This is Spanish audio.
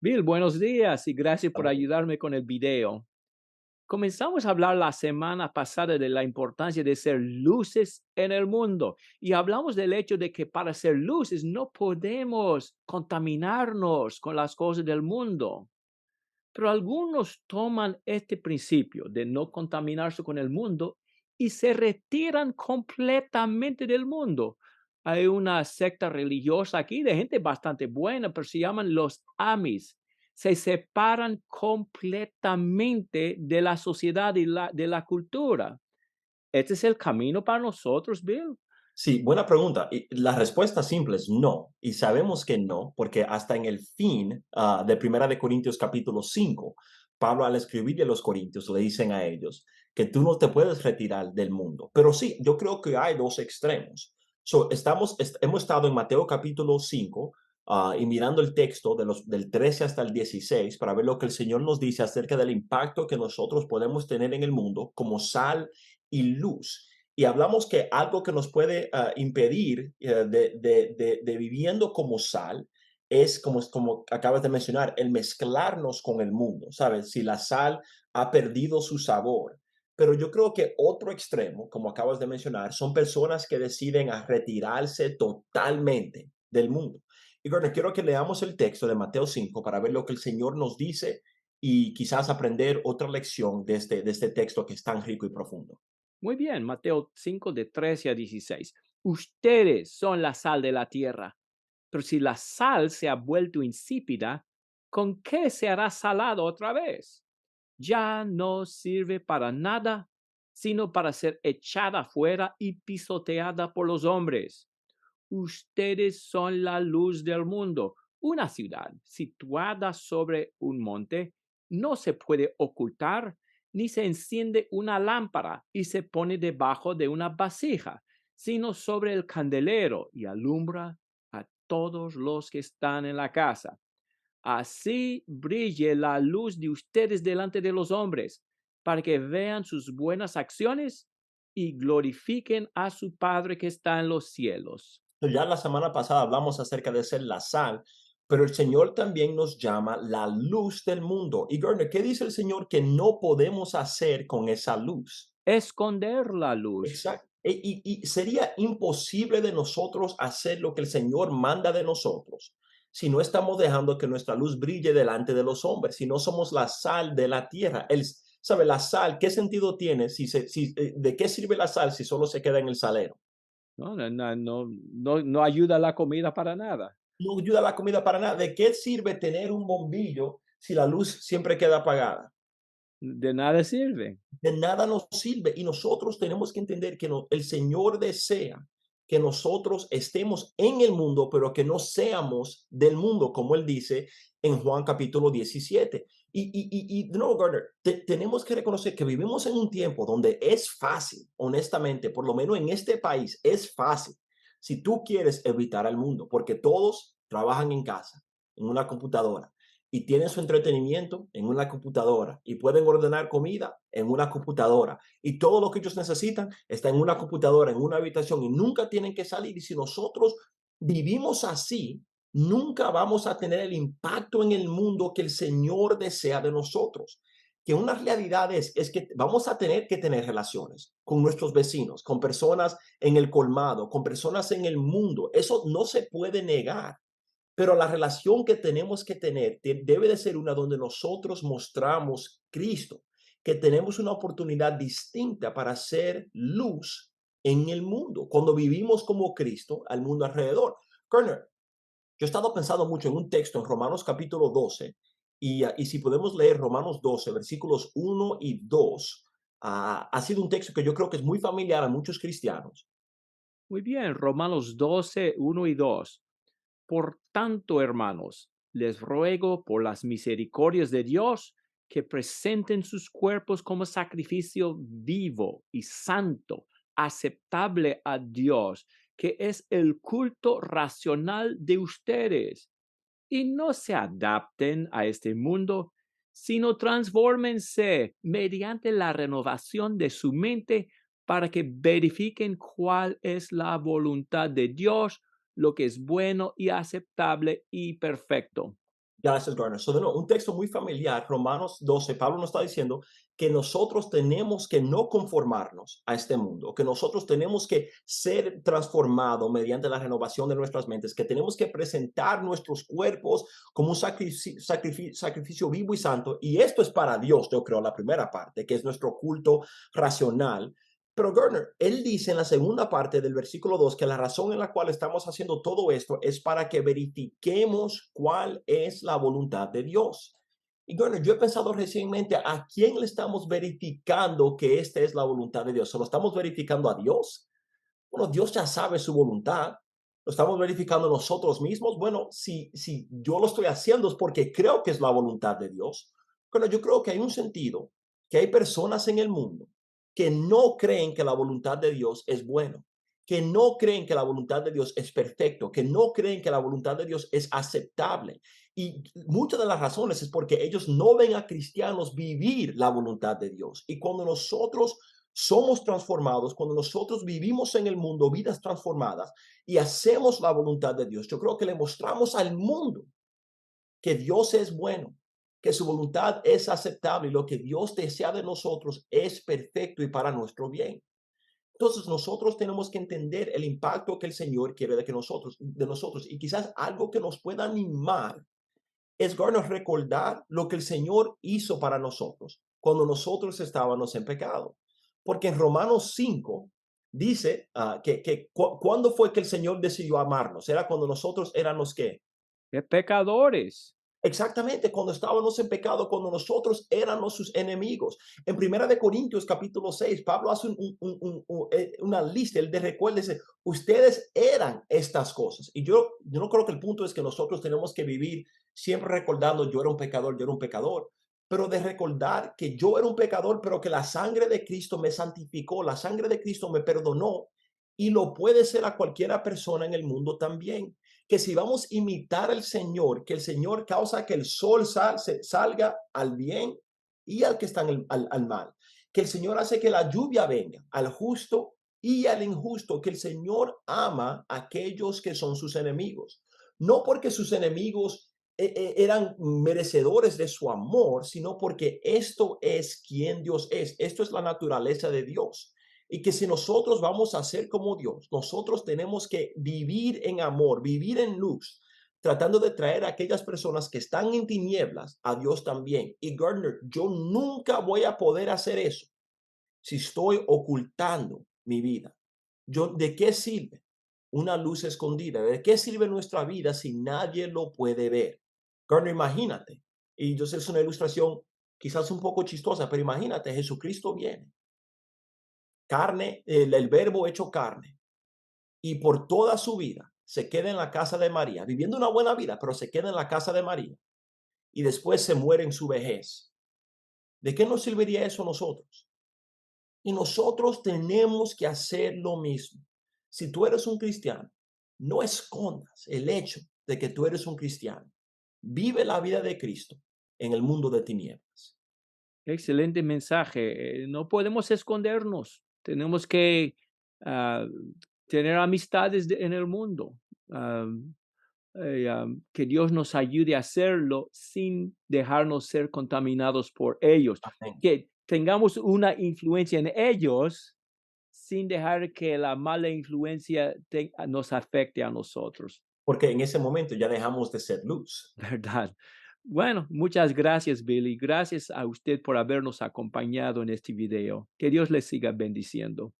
Bill, buenos días y gracias por Aló. ayudarme con el video. Comenzamos a hablar la semana pasada de la importancia de ser luces en el mundo y hablamos del hecho de que para ser luces no podemos contaminarnos con las cosas del mundo. Pero algunos toman este principio de no contaminarse con el mundo y se retiran completamente del mundo. Hay una secta religiosa aquí de gente bastante buena, pero se llaman los Amis. Se separan completamente de la sociedad y de la cultura. ¿Este es el camino para nosotros, Bill? Sí, buena pregunta. Y la respuesta simple es no. Y sabemos que no, porque hasta en el fin de Primera de Corintios capítulo 5, Pablo al escribirle a los Corintios le dicen a ellos que tú no te puedes retirar del mundo. Pero sí, yo creo que hay dos extremos. Hemos estado en Mateo capítulo 5 y mirando el texto del 13 hasta el 16 para ver lo que el Señor nos dice acerca del impacto que nosotros podemos tener en el mundo como sal y luz. Y hablamos que algo que nos puede impedir de viviendo como sal es, como acabas de mencionar, el mezclarnos con el mundo, ¿sabes? Si la sal ha perdido su sabor. Pero yo creo que otro extremo, como acabas de mencionar, son personas que deciden a retirarse totalmente del mundo. Y bueno, quiero que leamos el texto de Mateo 5 para ver lo que el Señor nos dice y quizás aprender otra lección de este texto que es tan rico y profundo. Muy bien, Mateo 5 de 13 a 16. Ustedes son la sal de la tierra. Pero si la sal se ha vuelto insípida, ¿con qué se hará salado otra vez? Ya no sirve para nada, sino para ser echada fuera y pisoteada por los hombres. Ustedes son la luz del mundo. Una ciudad situada sobre un monte no se puede ocultar, ni se enciende una lámpara y se pone debajo de una vasija, sino sobre el candelero y alumbra a todos los que están en la casa. Así brille la luz de ustedes delante de los hombres, para que vean sus buenas acciones y glorifiquen a su Padre que está en los cielos. Ya la semana pasada hablamos acerca de ser la sal, pero el Señor también nos llama la luz del mundo. Y Gardner, ¿qué dice el Señor que no podemos hacer con esa luz? Esconder la luz. Exacto. Y sería imposible de nosotros hacer lo que el Señor manda de nosotros si no estamos dejando que nuestra luz brille delante de los hombres, si no somos la sal de la tierra. ¿Sabe? La sal, ¿qué sentido tiene? ¿De qué sirve la sal si solo se queda en el salero? No ayuda a la comida para nada. No ayuda la comida para nada. ¿De qué sirve tener un bombillo si la luz siempre queda apagada? De nada sirve. De nada nos sirve. Y nosotros tenemos que entender que el Señor desea que nosotros estemos en el mundo, pero que no seamos del mundo, como Él dice en Juan capítulo 17. No, Gardner, tenemos que reconocer que vivimos en un tiempo donde es fácil, honestamente, por lo menos en este país, es fácil si tú quieres evitar al mundo, porque todos trabajan en casa, en una computadora y tienen su entretenimiento en una computadora y pueden ordenar comida en una computadora y todo lo que ellos necesitan está en una computadora, en una habitación y nunca tienen que salir. Y si nosotros vivimos así, nunca vamos a tener el impacto en el mundo que el Señor desea de nosotros. Que una realidad es que vamos a tener que tener relaciones con nuestros vecinos, con personas en el colmado, con personas en el mundo. Eso no se puede negar, pero la relación que tenemos que tener debe de ser una donde nosotros mostramos Cristo, que tenemos una oportunidad distinta para ser luz en el mundo, cuando vivimos como Cristo al mundo alrededor. Kerner, yo he estado pensando mucho en un texto en Romanos capítulo 12, y si podemos leer Romanos 12, versículos 1 y 2, ha sido un texto que yo creo que es muy familiar a muchos cristianos. Muy bien, Romanos 12, 1 y 2. Por tanto, hermanos, les ruego por las misericordias de Dios que presenten sus cuerpos como sacrificio vivo y santo, aceptable a Dios, que es el culto racional de ustedes. Y no se adapten a este mundo, sino transfórmense mediante la renovación de su mente para que verifiquen cuál es la voluntad de Dios, lo que es bueno y aceptable y perfecto. Gracias, Garner. So, de nuevo, un texto muy familiar, Romanos 12, Pablo nos está diciendo que nosotros tenemos que no conformarnos a este mundo, que nosotros tenemos que ser transformados mediante la renovación de nuestras mentes, que tenemos que presentar nuestros cuerpos como un sacrificio vivo y santo. Y esto es para Dios, yo creo, la primera parte, que es nuestro culto racional. Pero Gardner, él dice en la segunda parte del versículo 2 que la razón en la cual estamos haciendo todo esto es para que verifiquemos cuál es la voluntad de Dios. Y Gardner, yo he pensado recientemente a quién le estamos verificando que esta es la voluntad de Dios. ¿Se lo estamos verificando a Dios? Bueno, Dios ya sabe su voluntad. ¿Lo estamos verificando nosotros mismos? Bueno, si yo lo estoy haciendo es porque creo que es la voluntad de Dios. Bueno, yo creo que hay un sentido, que hay personas en el mundo que no creen que la voluntad de Dios es bueno, que no creen que la voluntad de Dios es perfecto, que no creen que la voluntad de Dios es aceptable. Y muchas de las razones es porque ellos no ven a cristianos vivir la voluntad de Dios. Y cuando nosotros somos transformados, cuando nosotros vivimos en el mundo vidas transformadas y hacemos la voluntad de Dios, yo creo que le mostramos al mundo que Dios es bueno, que su voluntad es aceptable y lo que Dios desea de nosotros es perfecto y para nuestro bien. Entonces nosotros tenemos que entender el impacto que el Señor quiere de nosotros y quizás algo que nos pueda animar es recordar lo que el Señor hizo para nosotros cuando nosotros estábamos en pecado. Porque en Romanos 5 dice cuando fue que el Señor decidió amarnos. Era cuando nosotros éramos ¿qué? ¡Qué pecadores! Exactamente, cuando estábamos en pecado, cuando nosotros éramos sus enemigos. En Primera de Corintios capítulo 6, Pablo hace una lista, él de recuerda, dice, ustedes eran estas cosas. Y yo no creo que el punto es que nosotros tenemos que vivir siempre recordando, yo era un pecador, pero de recordar que yo era un pecador, pero que la sangre de Cristo me santificó, la sangre de Cristo me perdonó y lo puede ser a cualquiera persona en el mundo también que si vamos a imitar al Señor, que el Señor causa que el sol salga al bien y al que está en al mal, que el Señor hace que la lluvia venga al justo y al injusto, que el Señor ama a aquellos que son sus enemigos, no porque sus enemigos eran merecedores de su amor, sino porque esto es quien Dios es, esto es la naturaleza de Dios. Y que si nosotros vamos a ser como Dios, nosotros tenemos que vivir en amor, vivir en luz, tratando de traer a aquellas personas que están en tinieblas a Dios también. Y Gardner, yo nunca voy a poder hacer eso si estoy ocultando mi vida. ¿De qué sirve una luz escondida? ¿De qué sirve nuestra vida si nadie lo puede ver? Gardner, imagínate, y yo sé es una ilustración quizás un poco chistosa, pero imagínate, Jesucristo viene carne, el verbo hecho carne, y por toda su vida se queda en la casa de María, viviendo una buena vida, pero se queda en la casa de María y después se muere en su vejez. ¿De qué nos serviría eso a nosotros? Y nosotros tenemos que hacer lo mismo. Si tú eres un cristiano, no escondas el hecho de que tú eres un cristiano. Vive la vida de Cristo en el mundo de tinieblas. Excelente mensaje. No podemos escondernos. Tenemos que ah, tener amistades en el mundo. Que Dios nos ayude a hacerlo sin dejarnos ser contaminados por ellos. Amén. Que tengamos una influencia en ellos sin dejar que la mala influencia nos afecte a nosotros, Porque en ese momento ya dejamos de ser luz. ¿verdad? Bueno, muchas gracias, Billy. Gracias a usted por habernos acompañado en este video. Que Dios les siga bendiciendo.